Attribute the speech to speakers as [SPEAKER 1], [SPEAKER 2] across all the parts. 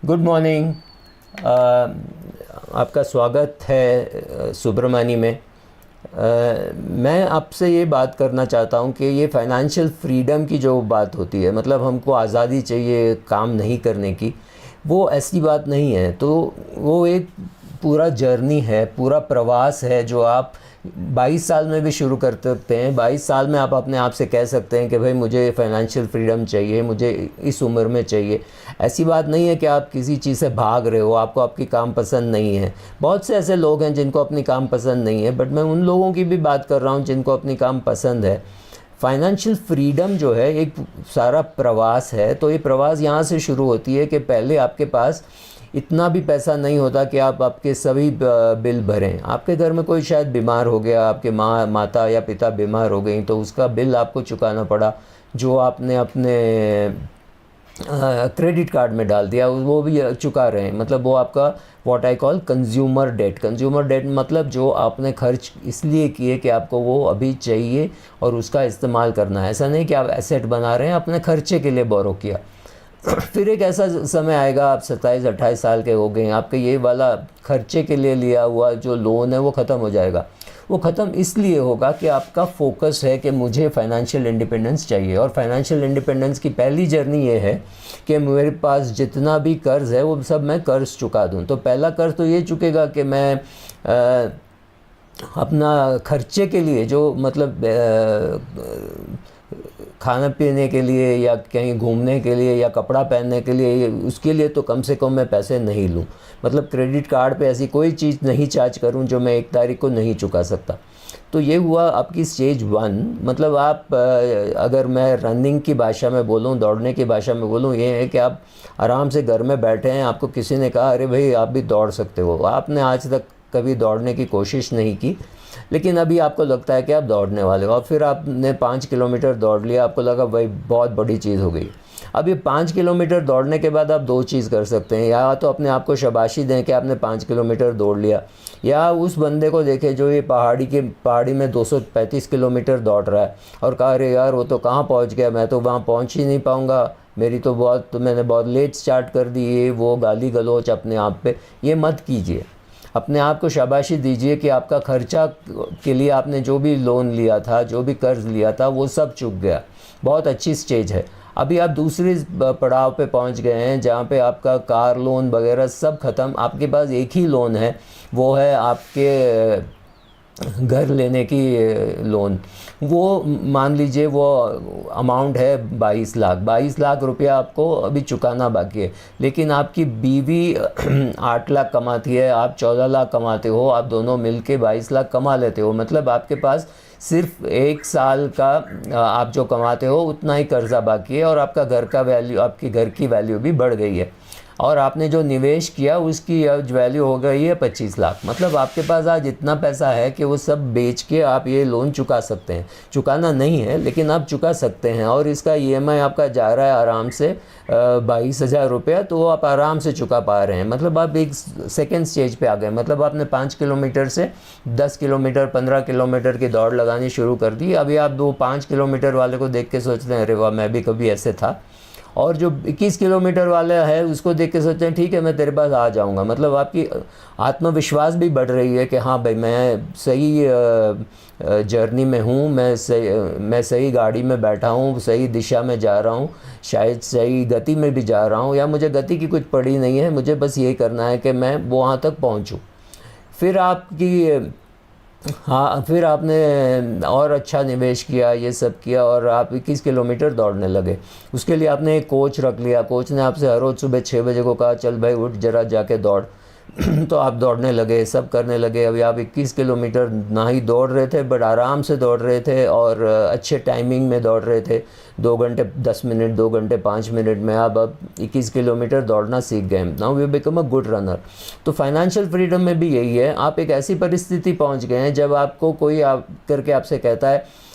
[SPEAKER 1] Good morning. आपका स्वागत है सुब्रमणी में। मैं आपसे ये बात करना चाहता हूँ कि ये फाइनेंशियल फ्रीडम की जो बात होती है, मतलब हमको आज़ादी चाहिए काम नहीं करने की, वो ऐसी बात नहीं है। तो वो एक पूरा जर्नी है, पूरा प्रवास है जो आप 22 साल में भी शुरू कर सकते हैं। 22 साल में आप अपने आप से कह सकते हैं कि भाई मुझे फाइनेंशियल फ्रीडम चाहिए, मुझे इस उम्र में चाहिए। ऐसी बात नहीं है कि आप किसी चीज़ से भाग रहे हो, आपको आपकी काम पसंद नहीं है। बहुत से ऐसे लोग हैं जिनको अपनी काम पसंद नहीं है, बट मैं उन लोगों की भी बात कर रहा हूँ जिनको अपनी काम पसंद है। फाइनेंशियल फ्रीडम जो है एक सारा प्रवास है। तो ये प्रवास यहाँ से शुरू होती है कि पहले आपके पास इतना भी पैसा नहीं होता कि आप आपके सभी बिल भरें। आपके घर में कोई शायद बीमार हो गया, आपके माता या पिता बीमार हो गई, तो उसका बिल आपको चुकाना पड़ा जो आपने अपने क्रेडिट कार्ड में डाल दिया, वो भी चुका रहे हैं। मतलब वो आपका what I call consumer debt. Consumer debt मतलब जो आपने खर्च इसलिए किए कि आपको वो अभी चाहिए और उसका इस्तेमाल करना है। ऐसा नहीं कि आप एसेट बना रहे हैं, अपने खर्चे के लिए बोरो किया। फिर एक ऐसा समय आएगा, आप 27-28 साल के हो गए हैं, आपके ये वाला खर्चे के लिए लिया हुआ जो लोन है वो ख़त्म हो जाएगा। वो ख़त्म इसलिए होगा कि आपका फोकस है कि मुझे फाइनेंशियल इंडिपेंडेंस चाहिए। और फाइनेंशियल इंडिपेंडेंस की पहली जर्नी ये है कि मेरे पास जितना भी कर्ज़ है वो सब मैं कर्ज़ चुका दूं। तो पहला कर्ज़ तो ये चुकेगा कि मैं अपना खर्चे के लिए, जो मतलब खाने पीने के लिए या कहीं घूमने के लिए या कपड़ा पहनने के लिए, उसके लिए तो कम से कम मैं पैसे नहीं लूँ। मतलब क्रेडिट कार्ड पे ऐसी कोई चीज़ नहीं चार्ज करूँ जो मैं 1 तारीख को नहीं चुका सकता। तो ये हुआ आपकी स्टेज 1। मतलब आप अगर मैं रनिंग की भाषा में बोलूँ, दौड़ने की भाषा में बोलूँ, ये है कि आप आराम से घर में बैठे हैं, आपको किसी ने कहा अरे भाई आप भी दौड़ सकते हो। आपने आज तक कभी दौड़ने की कोशिश नहीं की, लेकिन अभी आपको लगता है कि आप दौड़ने वाले हो, और फिर आपने 5 किलोमीटर दौड़ लिया, आपको लगा भाई बहुत बड़ी चीज़ हो गई। अब ये 5 किलोमीटर दौड़ने के बाद आप 2 चीज़ कर सकते हैं। या तो अपने आप को शाबाशी दें कि आपने 5 किलोमीटर दौड़ लिया, या उस बंदे को देखें जो ये पहाड़ी में 235 किलोमीटर दौड़ रहा है और कहा अरे यार वो तो कहाँ पहुँच गया, मैं तो वहाँ पहुँच ही नहीं पाऊँगा, मैंने बहुत लेट स्टार्ट कर दी। ये वो गाली गलौच अपने आप पे ये मत कीजिए। अपने आप को शाबाशी दीजिए कि आपका खर्चा के लिए आपने जो भी लोन लिया था, जो भी कर्ज़ लिया था, वो सब चुक गया। बहुत अच्छी स्टेज है। अभी आप दूसरी पड़ाव पे पहुंच गए हैं जहाँ पे आपका कार लोन वगैरह सब ख़त्म। आपके पास एक ही लोन है, वो है आपके घर लेने की लोन। वो मान लीजिए वो अमाउंट है 22 लाख रुपया आपको अभी चुकाना बाकी है। लेकिन आपकी बीवी 8 लाख कमाती है, आप 14 लाख कमाते हो, आप दोनों मिलके 22 लाख कमा लेते हो। मतलब आपके पास सिर्फ 1 साल का आप जो कमाते हो उतना ही कर्जा बाकी है, और आपका घर का वैल्यू, आपकी घर की वैल्यू भी बढ़ गई है, और आपने जो निवेश किया उसकी आज वैल्यू हो गई है 25 लाख। मतलब आपके पास आज इतना पैसा है कि वो सब बेच के आप ये लोन चुका सकते हैं। चुकाना नहीं है लेकिन आप चुका सकते हैं, और इसका ईएमआई आपका जा रहा है आराम से 22,000 रुपया, तो वो आप आराम से चुका पा रहे हैं। मतलब आप एक सेकेंड स्टेज पे आ गए। मतलब आपने 5 किलोमीटर से 10 किलोमीटर 15 किलोमीटर की दौड़ लगानी शुरू कर दी। अभी आप 5 किलोमीटर वाले को देख के सोचते हैं अरे वाह मैं भी कभी ऐसे था, और जो 21 किलोमीटर वाला है उसको देख के सोचते हैं ठीक है मैं तेरे पास आ जाऊंगा। मतलब आपकी आत्मविश्वास भी बढ़ रही है कि हाँ भाई मैं सही जर्नी में हूँ, मैं सही गाड़ी में बैठा हूँ, सही दिशा में जा रहा हूँ, शायद सही गति में भी जा रहा हूँ, या मुझे गति की कुछ पड़ी नहीं है, मुझे बस यही करना है कि मैं वहाँ तक पहुँचूँ। फिर फिर आपने और अच्छा निवेश किया, ये सब किया, और आप 21 किलोमीटर दौड़ने लगे। उसके लिए आपने एक कोच रख लिया। कोच ने आपसे हर रोज़ सुबह 6 बजे को कहा चल भाई उठ जरा जाके दौड़। तो आप दौड़ने लगे, सब करने लगे। अभी आप 21 किलोमीटर ना ही दौड़ रहे थे बट आराम से दौड़ रहे थे, और अच्छे टाइमिंग में दौड़ रहे थे। 2 घंटे 10 मिनट, 2 घंटे 5 मिनट में आप अब 21 किलोमीटर दौड़ना सीख गए। Now you become a good runner. तो फाइनेंशियल फ्रीडम में भी यही है। आप एक ऐसी परिस्थिति पहुंच गए हैं जब आपको कोई करके आपसे कहता है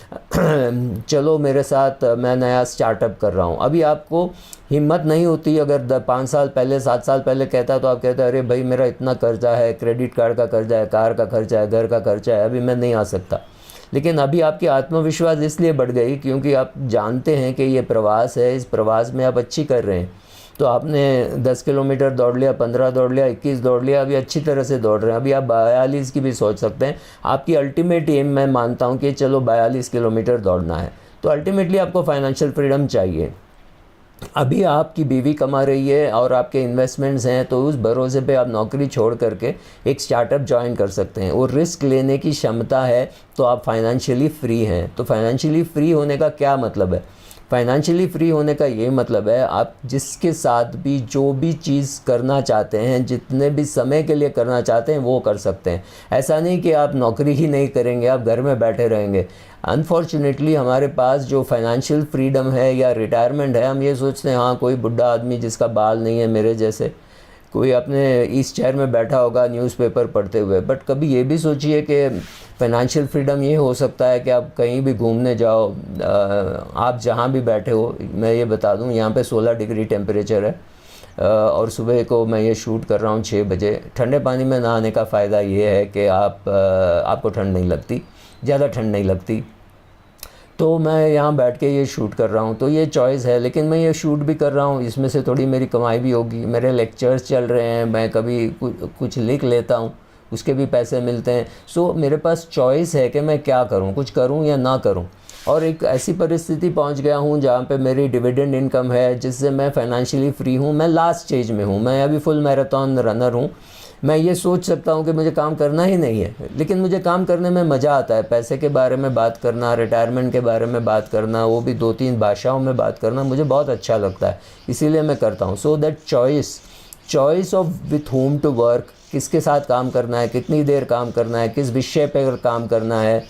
[SPEAKER 1] चलो मेरे साथ, मैं नया स्टार्टअप कर रहा हूँ। अभी आपको हिम्मत नहीं होती। अगर 5 साल पहले 7 साल पहले कहता तो आप कहते अरे भाई मेरा इतना कर्जा है, क्रेडिट कार्ड का कर्जा है, कार का खर्चा है, घर का खर्चा है, अभी मैं नहीं आ सकता। लेकिन अभी आपकी आत्मविश्वास इसलिए बढ़ गई क्योंकि आप जानते हैं कि ये प्रवास है, इस प्रवास में आप अच्छी कर रहे हैं। तो आपने 10 किलोमीटर दौड़ लिया, 15 दौड़ लिया, 21 दौड़ लिया, अभी अच्छी तरह से दौड़ रहे हैं, अभी आप 42 की भी सोच सकते हैं। आपकी अल्टीमेट एम मैं मानता हूँ कि चलो 42 किलोमीटर दौड़ना है, तो अल्टीमेटली आपको फाइनेंशियल फ्रीडम चाहिए। अभी आपकी बीवी कमा रही है और आपके इन्वेस्टमेंट्स हैं, तो उस भरोसे पे आप नौकरी छोड़ करके एक स्टार्टअप ज्वाइन कर सकते हैं, और रिस्क लेने की क्षमता है तो आप फाइनेंशियली फ्री हैं। तो फाइनेंशियली फ्री होने का क्या मतलब है? फाइनेंशियली फ्री होने का ये मतलब है आप जिसके साथ भी जो भी चीज़ करना चाहते हैं, जितने भी समय के लिए करना चाहते हैं, वो कर सकते हैं। ऐसा नहीं कि आप नौकरी ही नहीं करेंगे, आप घर में बैठे रहेंगे। अनफॉर्चुनेटली हमारे पास जो फाइनेंशियल फ्रीडम है या रिटायरमेंट है, हम ये सोचते हैं हाँ कोई बुढ़ा आदमी जिसका बाल नहीं है मेरे जैसे, कोई अपने इस चेयर में बैठा होगा न्यूज़पेपर पढ़ते हुए। बट कभी ये भी सोचिए कि फाइनेंशियल फ्रीडम ये हो सकता है कि आप कहीं भी घूमने जाओ, आप जहाँ भी बैठे हो। मैं ये बता दूँ, यहाँ पे 16 डिग्री टेम्परेचर है, और सुबह को मैं ये शूट कर रहा हूँ 6 बजे। ठंडे पानी में नहाने का फ़ायदा ये है कि आपको ठंड नहीं लगती, ज़्यादा ठंड नहीं लगती। तो मैं यहाँ बैठ के ये शूट कर रहा हूँ, तो ये चॉइस है। लेकिन मैं ये शूट भी कर रहा हूँ, इसमें से थोड़ी मेरी कमाई भी होगी। मेरे लेक्चर्स चल रहे हैं, मैं कभी कुछ लिख लेता हूँ, उसके भी पैसे मिलते हैं। सो मेरे पास चॉइस है कि मैं क्या करूँ, कुछ करूँ या ना करूँ। और एक ऐसी परिस्थिति पहुँच गया हूँ जहाँ पे मेरी डिविडेंड इनकम है, जिससे मैं फाइनेंशियली फ्री हूँ। मैं लास्ट स्टेज में हूँ, मैं अभी फुल मैराथन रनर हूँ। मैं ये सोच सकता हूँ कि मुझे काम करना ही नहीं है, लेकिन मुझे काम करने में मज़ा आता है। पैसे के बारे में बात करना, रिटायरमेंट के बारे में बात करना, वो भी 2-3 भाषाओं में बात करना मुझे बहुत अच्छा लगता है, इसीलिए मैं करता हूँ। So that choice of with home to work, किसके साथ काम करना है, कितनी देर काम करना है, किस विषय पर काम करना है,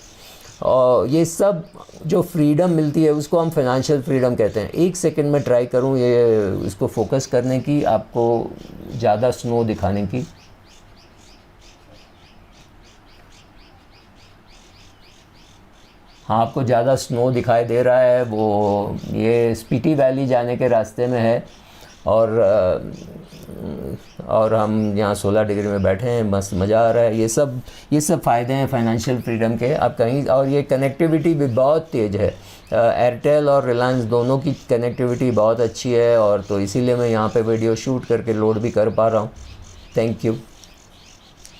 [SPEAKER 1] और ये सब जो फ्रीडम मिलती है उसको हम फाइनेंशियल फ्रीडम कहते हैं। एक सेकंड में ट्राई करूँ ये इसको फोकस करने की, आपको ज़्यादा स्नो दिखाने की। हाँ, आपको ज़्यादा स्नो दिखाई दे रहा है, वो ये स्पीति वैली जाने के रास्ते में है। और हम यहाँ 16 डिग्री में बैठे हैं, मस्त मज़ा आ रहा है। ये सब फ़ायदे हैं फाइनेंशियल फ्रीडम के। आप कहीं, और ये कनेक्टिविटी भी बहुत तेज़ है। एयरटेल और रिलायंस दोनों की कनेक्टिविटी बहुत अच्छी है, और तो इसीलिए मैं यहाँ पे वीडियो शूट करके लोड भी कर पा रहा हूँ। Thank you.